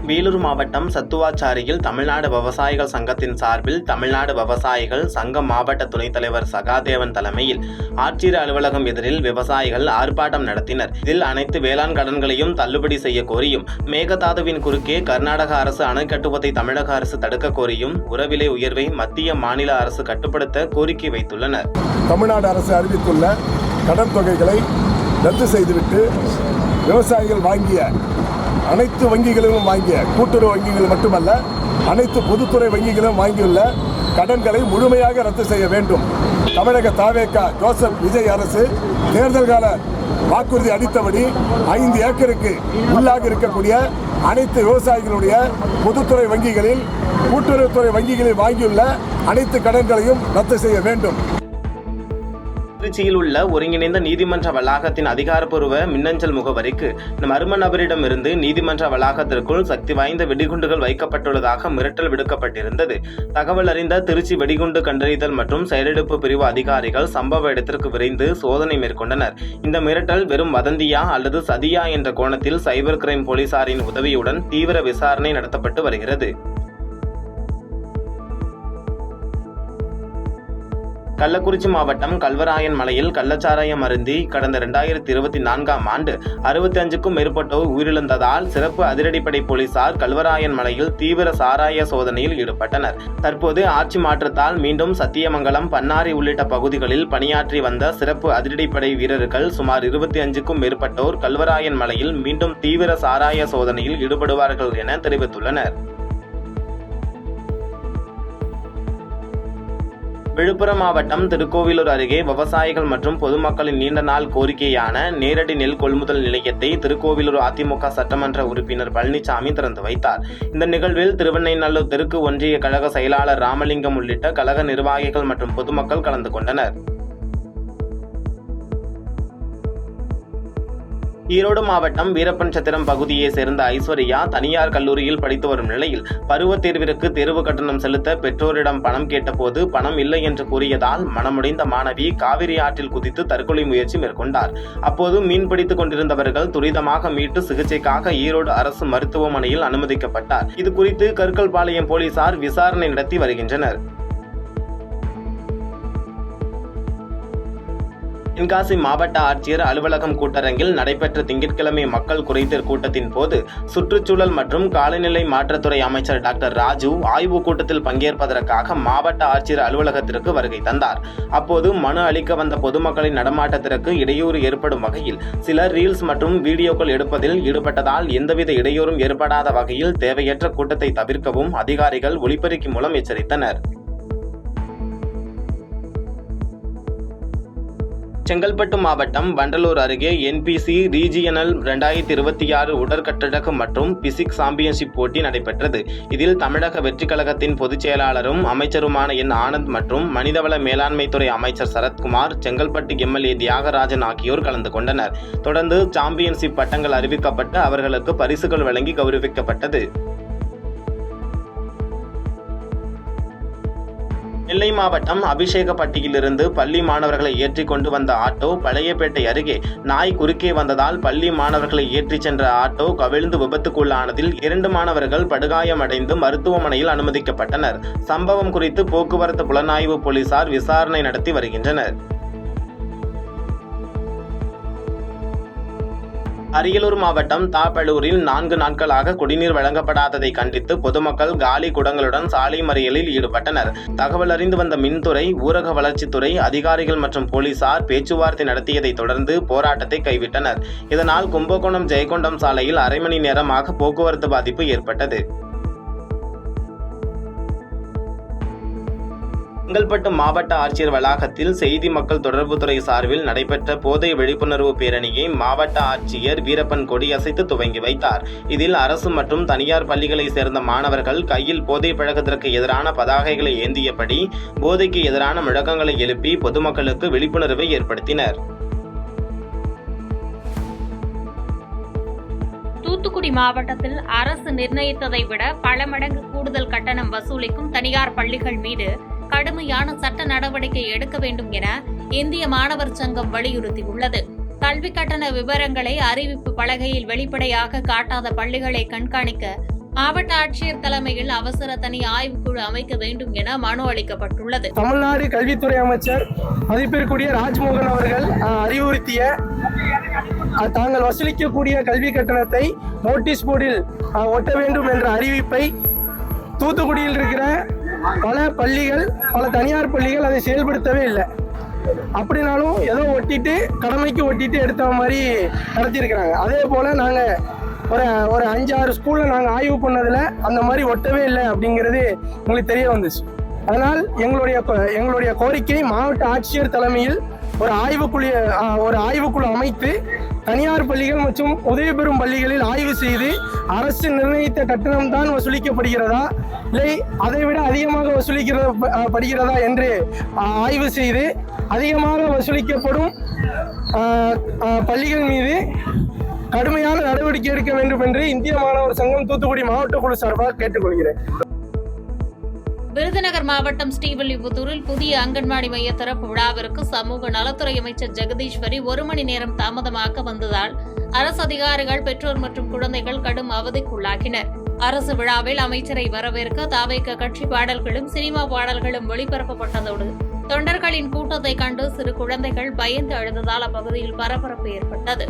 வேலூர் மாவட்டம் சத்துவாச்சாரியில் தமிழ்நாடு விவசாயிகள் சங்கத்தின் சார்பில் தமிழ்நாடு விவசாயிகள் சங்க மாவட்ட துணைத் தலைவர் சகாதேவன் தலைமையில் ஆட்சியர் அலுவலகம் எதிரில் விவசாயிகள் ஆர்ப்பாட்டம் நடத்தினர். இதில் அனைத்து வேளாண் கடன்களையும் தள்ளுபடி செய்ய கோரியும், மேகதாதுவின் குறுக்கே கர்நாடக அரசு அணை கட்டுவதை தமிழக அரசு தடுக்க கோரியும், உரவிலை உயர்வை மத்திய மாநில அரசு கட்டுப்படுத்த கோரிக்கை வைத்துள்ளனர். தமிழ்நாடு அரசு அறிவித்துள்ள கடன் தொகைகளை ரத்து செய்துவிட்டு விவசாயிகள் வாங்கிய அனைத்து வங்கிகளிலும் வாங்கிய கூட்டுறவு வங்கிகள் மட்டுமல்ல, அனைத்து பொதுத்துறை வங்கிகளும் வாங்கியுள்ள கடன்களை முழுமையாக ரத்து செய்ய வேண்டும். தமிழக தவேக ஜோசப் விஜய் அரசு தேர்தல் கால வாக்குறுதி அளித்தபடி 5 ஏக்கருக்கு உள்ளாக இருக்கக்கூடிய அனைத்து விவசாயிகளுடைய பொதுத்துறை வங்கிகளில் கூட்டுறவுத்துறை வங்கிகளில் வாங்கியுள்ள அனைத்து கடன்களையும் ரத்து செய்ய வேண்டும். திருச்சியில் உள்ள ஒருங்கிணைந்த நீதிமன்ற வளாகத்தின் அதிகாரப்பூர்வ மின்னஞ்சல் முகவரிக்கு மர்ம நபரிடமிருந்து நீதிமன்ற வளாகத்திற்குள் சக்தி வாய்ந்த வெடிகுண்டுகள் வைக்கப்பட்டுள்ளதாக மிரட்டல் விடுக்கப்பட்டிருந்தது. தகவல் அறிந்த திருச்சி வெடிகுண்டு கண்டறிதல் மற்றும் செயலெடுப்பு பிரிவு அதிகாரிகள் சம்பவ இடத்திற்கு விரைந்து சோதனை மேற்கொண்டனர். இந்த மிரட்டல் வெறும் வதந்தியா அல்லது சதியா என்ற கோணத்தில் சைபர் கிரைம் போலீசாரின் உதவியுடன் தீவிர விசாரணை நடத்தப்பட்டு வருகிறது. கள்ளக்குறிச்சி மாவட்டம் கல்வராயன் மலையில் கள்ளச்சாராயம் அருந்தி கடந்த 2024ஆம் ஆண்டு 65க்கும் மேற்பட்டோர் உயிரிழந்ததால் சிறப்பு அதிரடிப்படை போலீசார் கல்வராயன் மலையில் தீவிர சாராய சோதனையில் ஈடுபட்டனர். தற்போது ஆட்சி மாற்றத்தால் மீண்டும் சத்தியமங்கலம், பன்னாரி உள்ளிட்ட பகுதிகளில் பணியாற்றி வந்த சிறப்பு அதிரடிப்படை வீரர்கள் சுமார் 25க்கும் மேற்பட்டோர் கல்வராயன் மலையில் மீண்டும் தீவிர சாராய சோதனையில் ஈடுபடுவார்கள் என தெரிவித்துள்ளனர். விழுப்புரம் மாவட்டம் திருக்கோவிலூர் அருகே விவசாயிகள் மற்றும் பொதுமக்களின் நீண்ட நாள் கோரிக்கையான நேரடி நெல் கொள்முதல் நிலையத்தை திருக்கோவிலூர் அதிமுக சட்டமன்ற உறுப்பினர் பழனிசாமி திறந்து வைத்தார். இந்த நிகழ்வில் திருவெண்ணைநல்லூர் தெற்கு ஒன்றிய கழக செயலாளர் ராமலிங்கம் உள்ளிட்ட கழக நிர்வாகிகள் மற்றும் பொதுமக்கள் கலந்து கொண்டனர். ஈரோடு மாவட்டம் வீரப்பன்சத்திரம் பகுதியை சேர்ந்த ஐஸ்வர்யா தனியார் கல்லூரியில் படித்து வரும் நிலையில் பருவத் தேர்விற்கு தேர்வு கட்டணம் செலுத்த பெற்றோரிடம் பணம் கேட்டபோது பணம் இல்லை என்று கூறியதால் மனமுடைந்த மாணவி காவிரி ஆற்றில் குதித்து தற்கொலை முயற்சி மேற்கொண்டார். அப்போது மீன்பிடித்துக் கொண்டிருந்தவர்கள் துரிதமாக மீட்டு சிகிச்சைக்காக ஈரோடு அரசு மருத்துவமனையில் அனுமதிக்கப்பட்டார். இது குறித்து கற்கல்பாளையம் போலீசார் விசாரணை நடத்தி வருகின்றனர். தென்காசி மாவட்ட ஆட்சியர் அலுவலகம் கூட்டரங்கில் நடைபெற்ற திங்கட்கிழமை மக்கள் குறைதீர் கூட்டத்தின் போது சுற்றுச்சூழல் மற்றும் காலநிலை மாற்றத்துறை அமைச்சர் டாக்டர் ராஜு ஆய்வுக் கூட்டத்தில் பங்கேற்பதற்காக மாவட்ட ஆட்சியர் அலுவலகத்திற்கு வருகை தந்தார். அப்போது மனு அளிக்க வந்த பொதுமக்களின் நடமாட்டத்திற்கு இடையூறு ஏற்படும் வகையில் சிலர் ரீல்ஸ் மற்றும் வீடியோக்கள் எடுப்பதில் ஈடுபட்டதால் எந்தவித இடையூறும் ஏற்படாத வகையில் தேவையற்ற கூட்டத்தை தவிர்க்கவும் அதிகாரிகள் ஒலிபெருக்கி மூலம் எச்சரித்தனர். செங்கல்பட்டு மாவட்டம் வண்டலூர் அருகே NPC ரீஜியனல் 2026 உடற்கட்டடக மற்றும் பிசிக்ஸ் சாம்பியன்ஷிப் போட்டி நடைபெற்றது. இதில் தமிழக வெற்றி கழகத்தின் பொதுச் செயலாளரும் அமைச்சருமான ஆனந்த் மற்றும் மனிதவள மேலாண்மை துறை அமைச்சர் சரத்குமார், செங்கல்பட்டு MLA தியாகராஜன் ஆகியோர் கலந்து கொண்டனர். தொடர்ந்து சாம்பியன்ஷிப் பட்டங்கள் அறிவிக்கப்பட்டு அவர்களுக்கு பரிசுகள் வழங்கி கௌரவிக்கப்பட்டது. நெல்லை மாவட்டம் அபிஷேகப்பட்டியிலிருந்து பள்ளி மாணவர்களை ஏற்றிக் கொண்டு வந்த ஆட்டோ பழையப்பேட்டை அருகே நாய் குறுக்கே வந்ததால் பள்ளி மாணவர்களை ஏற்றிச் சென்ற ஆட்டோ கவிழ்ந்து விபத்துக்குள்ளானதில் 2 மாணவர்கள் படுகாயமடைந்து மருத்துவமனையில் அனுமதிக்கப்பட்டனர். சம்பவம் குறித்து போக்குவரத்து புலனாய்வு போலீசார் விசாரணை நடத்தி வருகின்றனர். அரியலூர் மாவட்டம் தாப்பலூரில் 4 நாட்களாக குடிநீர் வழங்கப்படாததை கண்டித்து பொதுமக்கள் காலி குடங்களுடன் சாலை மறியலில் ஈடுபட்டனர். தகவல் அறிந்து வந்த மின்துறை, ஊரக வளர்ச்சித்துறை அதிகாரிகள் மற்றும் போலீசார் பேச்சுவார்த்தை நடத்தியதை தொடர்ந்து போராட்டத்தை கைவிட்டனர். இதனால் கும்பகோணம் ஜெயங்கொண்டம் சாலையில் அரை மணி நேரமாக போக்குவரத்து பாதிப்பு ஏற்பட்டது. செங்கல்பட்டு மாவட்ட ஆட்சியர் வளாகத்தில் செய்தி மக்கள் தொடர்புத்துறை சார்பில் நடைபெற்ற போதை விழிப்புணர்வு பேரணியை மாவட்ட ஆட்சியர் வீரப்பன் கொடியசைத்து துவங்கி வைத்தார். இதில் அரசு மற்றும் தனியார் பள்ளிகளை சேர்ந்த மாணவர்கள் கையில் போதை பழக்கத்திற்கு எதிரான பதாகைகளை ஏந்தியபடி போதைக்கு எதிரான முழக்கங்களை எழுப்பி பொதுமக்களுக்கு விழிப்புணர்வை ஏற்படுத்தினர். தூத்துக்குடி மாவட்டத்தில் அரசு நிர்ணயித்ததை விட பல மடங்கு கூடுதல் கட்டணம் வசூலிக்கும் தனியார் பள்ளிகள் மீது கடுமையான சட்ட நடவடிக்கை எடுக்க வேண்டும் என இந்திய மாணவர் சங்கம் வலியுறுத்தியுள்ளது. கல்வி கட்டண விவரங்களை அறிவிப்பு பலகையில் வெளிப்படையாக காட்டாத பள்ளிகளை கண்காணிக்க மாவட்ட ஆட்சியர் தலைமையில் அவசர தனி ஆய்வுக்குழு அமைக்க வேண்டும் என மனு அளிக்கப்பட்டுள்ளது. தமிழ்நாடு கல்வித்துறை அமைச்சர் மதிப்பிற்குரிய ராஜ்மோகன் அவர்கள் அறிவுறுத்திய தாங்கள் வசூலிக்கக்கூடிய கல்வி கட்டணத்தை நோட்டீஸ் போர்டில் ஒட்ட வேண்டும் என்ற அறிவிப்பை தூத்துக்குடியில் இருக்கிற பல பள்ளிகள், பல தனியார் பள்ளிகள் அதை செயல்படுத்தவே இல்லை. அப்படின்னாலும் ஏதோ ஒட்டிட்டு கடமைக்கு ஒட்டிட்டு எடுத்த மாதிரி நடத்தியிருக்கிறாங்க. அதே போல் நாங்கள் ஒரு 5-6 ஸ்கூலில் நாங்கள் ஆய்வு பண்ணதில் அந்த மாதிரி ஒட்டவே இல்லை அப்படிங்கிறது எங்களுக்கு தெரிய வந்துச்சு. அதனால் எங்களுடைய கோரிக்கை மாவட்ட ஆட்சியர் தலைமையில் ஒரு ஆய்வுக்குழு அமைத்து தனியார் பள்ளிகள் மற்றும் உதவி பெறும் பள்ளிகளில் ஆய்வு செய்து அரசு நிர்ணயித்த கட்டணம் தான் வசூலிக்கப்படுகிறதா இல்லை அதைவிட அதிகமாக வசூலிக்கப்படுகிறதா என்று ஆய்வு செய்து அதிகமாக வசூலிக்கப்படும் பள்ளிகள் மீது கடுமையான நடவடிக்கை எடுக்க வேண்டும் என்று இந்திய மாணவர் சங்கம் தூத்துக்குடி மாவட்ட குழு சார்பாக கேட்டுக்கொள்கிறேன். விருதுநகர் மாவட்டம் ஸ்ரீவில்லிபுத்தூரில் புதிய அங்கன்வாடி மைய திறப்பு விழாவிற்கு சமூக நலத்துறை அமைச்சர் ஜெகதீஸ்வரி 1 மணி நேரம் தாமதமாக வந்ததால் அரசு அதிகாரிகள், பெற்றோர் மற்றும் குழந்தைகள் கடும் அவதிக்குள்ளாகினர். அரசு விழாவில் அமைச்சரை வரவேற்க தாவேக கட்சி பாடல்களும் சினிமா பாடல்களும் ஒளிபரப்பப்பட்டதோடு தொண்டர்களின் கூட்டத்தை கண்டு சிறு குழந்தைகள் பயந்து அழுததால் அப்பகுதியில் பரபரப்பு ஏற்பட்டது.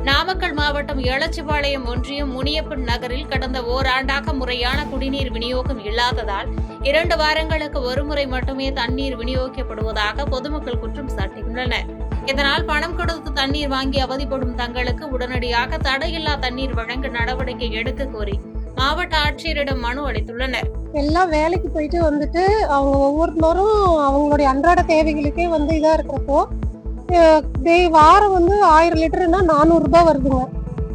நாமக்கல் மாவட்டம் எளச்சிபாளையம் ஒன்றியம் முனியப்பன் நகரில் கடந்த ஓராண்டாக முறையான குடிநீர் விநியோகம் இல்லாததால் 2 வாரங்களுக்கு ஒருமுறை மட்டுமே தண்ணீர் விநியோகிக்கப்படுவதாக பொதுமக்கள் குற்றம் சாட்டியுள்ளனர். இதனால் பணம் கொடுத்து தண்ணீர் வாங்கி அவதிப்படும் தங்களுக்கு உடனடியாக தடையில்லா தண்ணீர் வழங்க நடவடிக்கை எடுக்க கோரி மாவட்ட ஆட்சியரிடம் மனு அளித்துள்ளனர். எல்லாம் வேலைக்கு போயிட்டு வந்துட்டு அவங்க ஒவ்வொருத்தரும் அவங்களுடைய அன்றாட தேவைகளுக்கே இதா இருக்கிறப்போ வாரம் 1000 லிட்டர்னா 400 ரூபாய் வருதுங்க.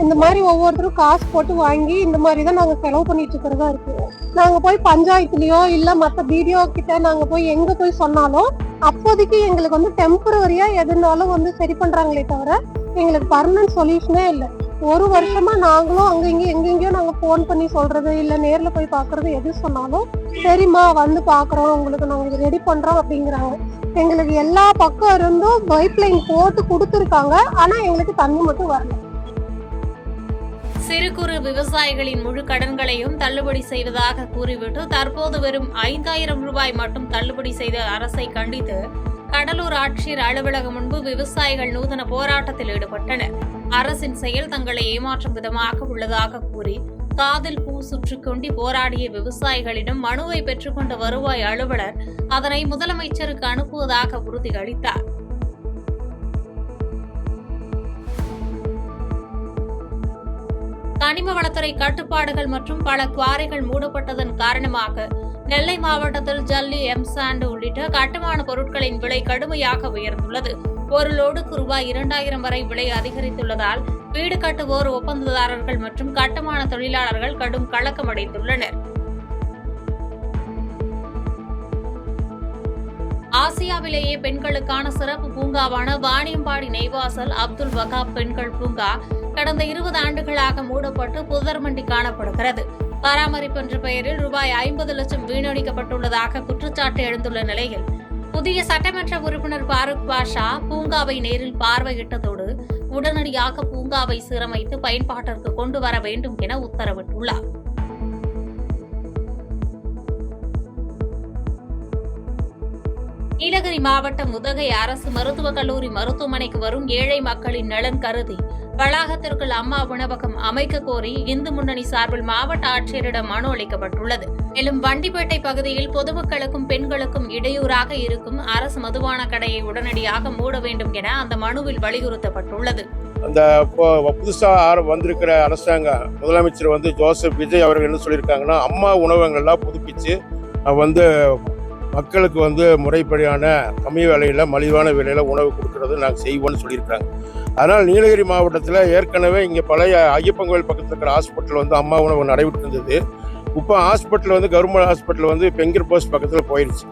இந்த மாதிரி ஒவ்வொருத்தரும் காசு போட்டு வாங்கி இந்த மாதிரி தான் நாங்க செலவு பண்ணிட்டு இருக்கிறதா இருக்கு. நாங்க போய் பஞ்சாயத்துலயோ இல்ல மத்த பிடிஓ கிட்ட நாங்க போய் எங்க போய் சொன்னாலும் அப்போதைக்கு எங்களுக்கு டெம்பரரியா எதுனாலும் சரி பண்றாங்களே தவிர எங்களுக்கு பர்மனன்ட் சொல்யூஷனே இல்லை. 1 வருஷமா நாங்களும் அங்க இங்க எங்கெங்கயோ நாங்க போன் பண்ணி சொல்றது இல்ல நேர்ல போய் பாக்குறது எது சொன்னாலும் சரிம்மா வந்து பாக்குறோம், உங்களுக்கு நாங்க இது ரெடி பண்றோம் அப்படிங்கிறாங்க. எங்களுக்கு எல்லா பக்கம் இருந்தும் பைப் லைன் போட்டு கொடுத்துருக்காங்க, ஆனா எங்களுக்கு தண்ணி மட்டும் வரல. சிறு குறு விவசாயிகளின் முழு கடன்களையும் தள்ளுபடி செய்வதாக கூறிவிட்டு தற்போது வெறும் 5000 ரூபாய் மட்டும் தள்ளுபடி செய்த அரசை கண்டித்து கடலூர் ஆட்சியர் அலுவலகம் முன்பு விவசாயிகள் நூதன போராட்டத்தில் ஈடுபட்டனர். அரசின் செயல் தங்களை ஏமாற்றும் விதமாக உள்ளதாக கூறி காதில் பூ சுற்றிக் கொண்டு போராடிய விவசாயிகளிடம் மனுவை பெற்றுக்கொண்ட வருவாய் அலுவலர் அதனை முதலமைச்சருக்கு அனுப்புவதாக உறுதியளித்தார். கனிம வளத்துறை கட்டுப்பாடுகள் மற்றும் பல குவாரிகள் மூடப்பட்டதன் காரணமாக நெல்லை மாவட்டத்தில் ஜல்லி, எம்சாண்ட் உள்ளிட்ட கட்டுமான பொருட்களின் விலை கடுமையாக உயர்ந்துள்ளது. ஒரு லோடுக்கு ரூபாய் 2000 வரை விலை அதிகரித்துள்ளதால் வீடு கட்டுவோர், ஒப்பந்ததாரர்கள் மற்றும் கட்டுமான தொழிலாளர்கள் கடும் கலக்கமடைந்துள்ளனர். ஆசியாவிலேயே பெண்களுக்கான சிறப்பு பூங்காவான வாணியம்பாடி நெய்வாசல் அப்துல் வகாப் பெண்கள் பூங்கா கடந்த 20 ஆண்டுகளாக மூடப்பட்டு புதர்மண்டி காணப்படுகிறது. பராமரிப்பு என்ற பெயரில் ரூபாய் 50 லட்சம் வீணடிக்கப்பட்டுள்ளதாக குற்றச்சாட்டு எழுந்துள்ள நிலையில் புதிய சட்டமன்ற உறுப்பினர் பாரூக் பாஷா பூங்காவை நேரில் பார்வையிட்டதோடு உடனடியாக பூங்காவை சீரமைத்து பயன்பாட்டிற்கு கொண்டு வர வேண்டும் என உத்தரவிட்டுள்ளார். நீலகிரி மாவட்டம் உதகை அரசு மருத்துவக் கல்லூரி மருத்துவமனைக்கு வரும் ஏழை மக்களின் நலன் கருதி வளாகத்திற்குள் அம்மா உணவகம் அமைக்க கோரி இந்து முன்னணி சார்பில் மாவட்ட ஆட்சியரிடம் மனு அளிக்கப்பட்டுள்ளது. மேலும் வண்டிப்பேட்டை பகுதியில் பொதுமக்களுக்கும் பெண்களுக்கும் இடையூறாக இருக்கும் அரசு மதுபான கடையை உடனடியாக மூட வேண்டும் என அந்த மனுவில் வலியுறுத்தப்பட்டுள்ளது. அந்த புதுசா வந்திருக்கிற அரசாங்க முதலமைச்சர் ஜோசப் விஜய் அவர்கள் என்ன சொல்லியிருக்காங்கன்னா, அம்மா உணவகங்கள்லாம் புதுப்பிச்சு மக்களுக்கு முறைப்படியான கம்மி விலையில் மலிவான விலையில் உணவு கொடுக்கறது நாங்கள் செய்வோம்னு சொல்லியிருக்காங்க. அதனால் நீலகிரி மாவட்டத்தில் ஏற்கனவே இங்கே பழைய ஐயப்பன் கோயில் பக்கத்தில் இருக்கிற ஹாஸ்பிட்டல் அம்மா உணவு நடைபெற்று இருந்தது. இப்போ ஹாஸ்பிட்டல் கவர்மெண்ட் ஹாஸ்பிட்டல் பெங்கர் போஸ்ட் பக்கத்தில் போயிடுச்சு.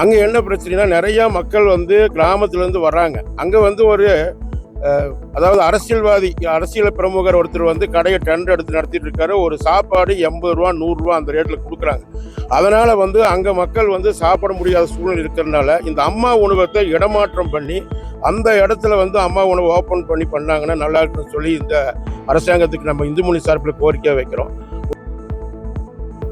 அங்கே என்ன பிரச்சனைனா, நிறையா மக்கள் கிராமத்துலேருந்து வர்றாங்க. அங்கே ஒரு அதாவது அரசியல் பிரமுகர் ஒருத்தர் வந்து கடையை டெண்டர் எடுத்து நடத்திட்டு இருக்காரு. ஒரு சாப்பாடு 80 ரூபா 100 ரூபா அந்த ரேட்டில் கொடுக்குறாங்க. அதனால வந்து அங்கே மக்கள் வந்து சாப்பிட முடியாத சூழ்நிலை இருக்கிறதுனால இந்த அம்மா உணவகத்தை இடமாற்றம் பண்ணி அந்த இடத்துல வந்து அம்மா உணவு ஓப்பன் பண்ணாங்கன்னா நல்லா இருக்குன்னு சொல்லி இந்த அரசாங்கத்துக்கு நம்ம இந்து முன்னணி சார்பில் கோரிக்கை வைக்கிறோம்.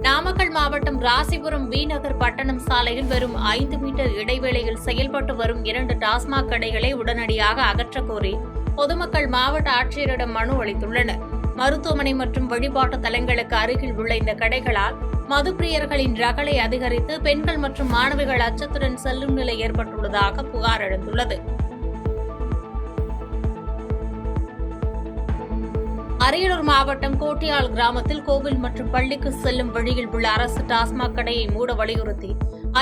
நாமக்கல் மாவட்டம் ராசிபுரம் வி நகர் பட்டணம் சாலையில் வெறும் 5 மீட்டர் இடைவெளியில் செயல்பட்டு வரும் 2 டாஸ்மாக் கடைகளை உடனடியாக அகற்றக் கோரி பொதுமக்கள் மாவட்ட ஆட்சியரிடம் மனு அளித்துள்ளனர். மருத்துவமனை மற்றும் வழிபாட்டு தலங்களுக்கு அருகில் உள்ள இந்த கடைகளால் மதுப்பிரியர்களின் ரகளை அதிகரித்து பெண்கள் மற்றும் மாணவிகள் அச்சத்துடன் செல்லும் நிலை ஏற்பட்டுள்ளதாக புகார் எழுந்துள்ளது. அரியலூர் மாவட்டம் கோட்டியால் கிராமத்தில் கோவில் மற்றும் பள்ளிக்கு செல்லும் வழியில் உள்ள அரசு டாஸ்மாக் கடையை மூட வலியுறுத்தி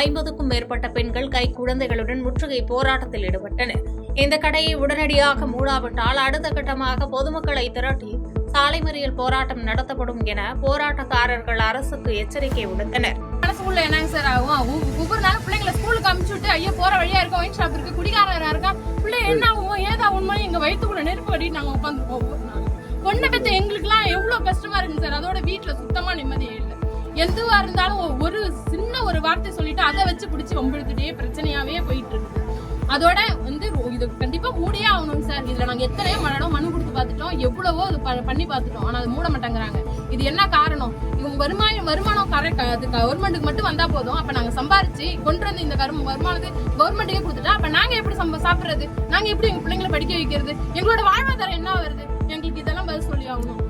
50க்கும் மேற்பட்ட பெண்கள் குழந்தைகளுடன் முற்றுகை போராட்டத்தில் ஈடுபட்டனர். இந்த கடையை உடனடியாக மூடாவிட்டால் அடுத்த கட்டமாக பொதுமக்களை திரட்டி சாலை மறியல் போராட்டம் நடத்தப்படும் என போராட்டக்காரர்கள் அரசுக்கு எச்சரிக்கை விடுத்தனர். ஸ்கூல்ல என்னங்க சார் ஆகும்? ஒவ்வொரு நாளும் பிள்ளைங்களை ஸ்கூலுக்கு அனுப்பிச்சு விட்டு ஐயோ போற வழியா இருக்க ஒயின் ஷாப் இருக்கு, குடிகாரா இருக்கா, பிள்ளை என்ன ஆகுமோ ஏதாகுமோ எங்க வயிற்றுக்குள்ள நெருப்பு கட்டிட்டு நாங்க உட்காந்துருக்கோம். ஒவ்வொரு நாள் பொண்ணை பத்தி எங்களுக்குலாம் எவ்வளவு கஷ்டமா இருக்கு சார். அதோட வீட்டுல சுத்தமா நிம்மதியே இல்லை. எதுவா இருந்தாலும் ஒரு சின்ன ஒரு வார்த்தை சொல்லிட்டு அதை வச்சு பிடிச்சி ஒம்பெடுத்துட்டே பிரச்சனையாவே போயிட்டு இருக்கு. அதோட வந்து இது கண்டிப்பா மூடியே ஆகணும் சார். இதுல நாங்க எத்தனையோ மனு கொடுத்து பார்த்துட்டோம், எவ்வளவோ பண்ணி பார்த்துட்டோம். ஆனா அது மூட மாட்டேங்கிறாங்க. இது என்ன காரணம்? இவங்க வருமானம் கரெக்ட் அது கவர்மெண்ட்டுக்கு மட்டும் வந்தா போதும். அப்ப நாங்க சம்பாரிச்சு கொண்டு வந்து இந்த வருமானத்தை கவர்மெண்ட்டுக்கே கொடுத்துட்டா அப்ப நாங்க எப்படி சாப்பிடுறது? நாங்க எப்படி எங்க பிள்ளைங்களை படிக்க வைக்கிறது? எங்களோட வாழ்வாதாரம் என்ன வருது? எங்களுக்கு இதெல்லாம் பதில் சொல்லி ஆகணும்.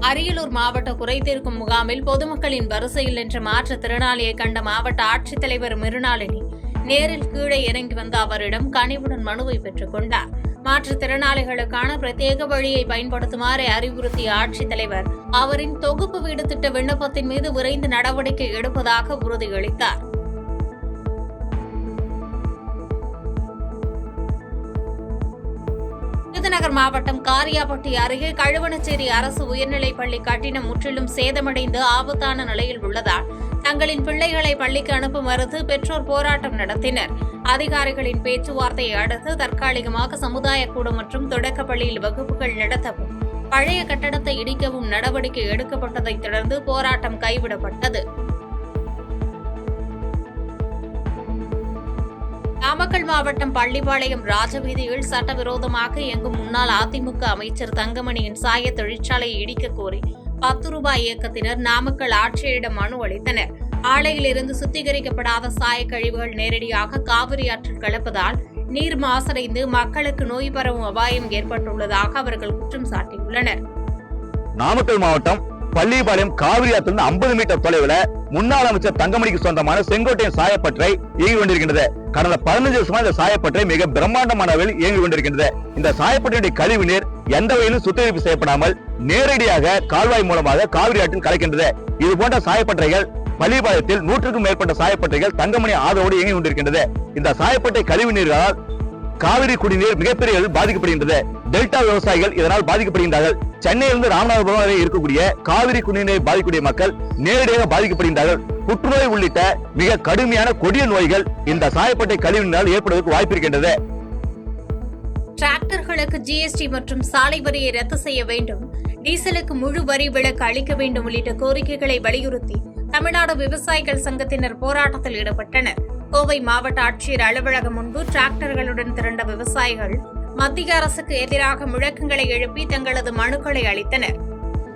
அரியலூர் மாவட்ட குறைதீர்க்கும் முகாமில் பொதுமக்களின் வரிசையில் நின்ற மாற்றுத்திறனாளியை கண்ட மாவட்ட ஆட்சித்தலைவர் மிருணாளினி நேரில் கீழே இறங்கி வந்த அவரிடம் கனிவுடன் மனுவை பெற்றுக் கொண்டார். மாற்றுத்திறனாளிகளுக்கான பிரத்யேக வழியை பயன்படுத்துமாறு அறிவுறுத்திய ஆட்சித்தலைவர் அவரின் தொகுப்பு வீடு திட்ட விண்ணப்பத்தின் மீது விரைந்து நடவடிக்கை எடுப்பதாக உறுதியளித்தார். விருதுநகர் மாவட்டம் காரியாபட்டி அருகே கழுவனச்சேரி அரசு உயர்நிலைப் பள்ளி கட்டிடம் முற்றிலும் சேதமடைந்து ஆபத்தான நிலையில் உள்ளதால் தங்களின் பிள்ளைகளை பள்ளிக்கு அனுப்ப மறுத்து பெற்றோர் போராட்டம் நடத்தினர். அதிகாரிகளின் பேச்சுவார்த்தையை அடுத்து தற்காலிகமாக சமுதாய கூடம் மற்றும் தொடக்கப் பள்ளியில் வகுப்புகள் நடத்தவும் பழைய கட்டடத்தை இடிக்கவும் நடவடிக்கை எடுக்கப்பட்டதைத் தொடர்ந்து போராட்டம் கைவிடப்பட்டது. நாமக்கல் மாவட்டம் பள்ளிப்பாளையம் ராஜவீதியில் சட்டவிரோதமாக இயங்கும் முன்னாள் அதிமுக அமைச்சர் தங்கமணியின் சாய தொழிற்சாலையை இடிக்க கோரி 10 ரூபாய் இயக்கத்தினர் நாமக்கல் ஆட்சியரிடம் மனு அளித்தனர். ஆலையிலிருந்து சுத்திகரிக்கப்படாத சாய கழிவுகள் நேரடியாக காவிரி ஆற்றில் கலப்பதால் நீர் மாசடைந்து மக்களுக்கு நோய் பரவும் அபாயம் ஏற்பட்டுள்ளதாக அவர்கள் குற்றம் சாட்டியுள்ளனர். நாமக்கல் மாவட்டம் பள்ளிப்பாளையம் காவிரி ஆற்றிலிருந்து 50 மீட்டர் தொலைவில் முன்னாள் அமைச்சர் தங்கமணிக்கு சொந்தமான செங்கோட்டையின் சாயப்பட்டறை இயங்கி கொண்டிருக்கின்றது. கடந்த 15 வருஷமா இந்த சாயப்பட்டறை மிக பிரம்மாண்டமான அளவில் இயங்கி கொண்டிருக்கின்றது. இந்த சாயப்பட்டறையுடைய கழிவு நீர் எந்த வகையிலும் சுத்திகரிப்பு செய்யப்படாமல் நேரடியாக கால்வாய் மூலமாக காவிரி ஆற்றில் கலக்கின்றது. இது போன்ற சாயப்பட்டறைகள் பள்ளிப்பாளையத்தில் 100க்கும் மேற்பட்ட சாயப்பட்டறைகள் தங்கமணி ஆதரவோடு இயங்கி கொண்டிருக்கின்றது. இந்த சாயப்பட்டறை கழிவு நீரால் காவிரி குடிநீர் மிகப்பெரிய அளவில் பாதிக்கப்படுகின்றது. டெல்டா விவசாயிகள் இதனால் பாதிக்கப்படுகின்றார்கள். சென்னையிலிருந்து ராமநாதபுரம் வரை இருக்கக்கூடிய காவிரி குடிநீரை பாதிக்கக்கூடிய மக்கள் நேரடியாக பாதிக்கப்படுகின்றார்கள். புற்றுநோய் உள்ளிட்ட மிக கடுமையான கொடிய நோய்கள் இந்த சாயப்பட்டறை கழிவினால் ஏற்படுவதற்கு வாய்ப்பு இருக்கின்றது. டிராக்டர்களுக்கு ஜிஎஸ்டி மற்றும் சாலை வரியை ரத்து செய்ய வேண்டும், டீசலுக்கு முழு வரி விலக்கு அளிக்க வேண்டும் உள்ளிட்ட கோரிக்கைகளை வலியுறுத்தி தமிழ்நாடு விவசாயிகள் சங்கத்தினர் போராட்டத்தில் ஈடுபட்டனர். கோவை மாவட்ட ஆட்சியர் அலுவலகம் முன்பு டிராக்டர்களுடன் திரண்ட விவசாயிகள் மத்திய அரசுக்கு எதிராக முழக்கங்களை எழுப்பி தங்களது மனுக்களை அளித்தனர்.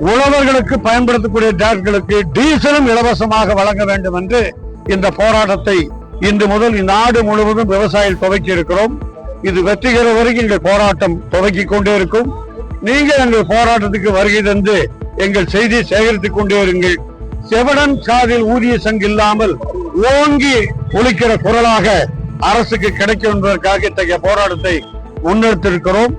உழவர்களுக்கு பயன்படுத்தக்கூடிய டிராக்டர்களுக்கு டீசலும் இலவசமாக வழங்க வேண்டும் என்று இந்த போராட்டத்தை இன்று முதல் நாடு முழுவதும் விவசாயிகள் துவக்கி இருக்கிறோம். இது வெற்றிகர வரைக்கும் எங்கள் போராட்டம் துவக்கிக் கொண்டே இருக்கும். நீங்கள் எங்கள் போராட்டத்துக்கு வருகை தந்து எங்கள் செய்தியை சேகரித்துக் கொண்டே இருங்கள். செவடன் காதில் ஊதிய சங்கு இல்லாமல் ஓங்கி ஒலிக்கிற குரலாக அரசுக்கு கிடைக்கும் என்பதற்காக இத்தகைய போராட்டத்தை முன்னெடுத்திருக்கிறோம்.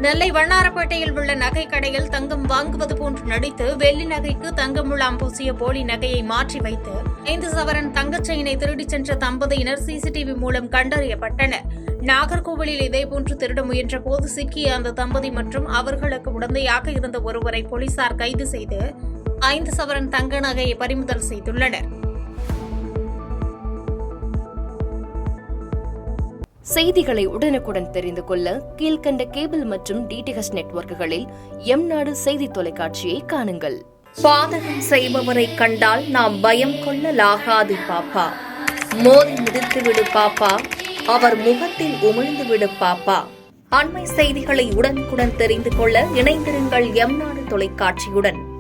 நெல்லை வண்ணாரப்பேட்டையில் உள்ள நகை கடையில் தங்கம் வாங்குவது போன்று நடித்து வெள்ளி நகைக்கு தங்க முலாம் பூசிய போலி நகையை மாற்றி வைத்து 5 சவரன் தங்கச் செயினை திருடிச் சென்ற தம்பதியினர் சிசிடிவி மூலம் கண்டறியப்பட்டனர். நாகர்கோவிலில் இதேபோன்று திருட முயன்ற போது சிக்கிய அந்த தம்பதி மற்றும் அவர்களுக்கு உடந்தையாக இருந்த ஒருவரை போலீசார் கைது செய்து 5 சவரன் தங்க நகையை பறிமுதல் செய்துள்ளனர். செய்திகளை உடனுக்குடன் தெரிந்து கொள்ள கீழ்கண்ட கேபிள் மற்றும் டிடிஎச் நெட்வொர்க்குகளில் எம்நாடு செய்தி தொலைக்காட்சியை காணுங்கள். பாதகம் செய்பவரை கண்டால் நாம் பயம் கொள்ளலாகாது பாப்பா. மோதி மிதித்து விடு பாப்பா, அவர் முகத்தில் உமிழ்ந்து விடு பாப்பா. அண்மை செய்திகளை உடனுக்குடன் தெரிந்து கொள்ள இணைந்திருங்கள் எம்நாடு தொலைக்காட்சியுடன்.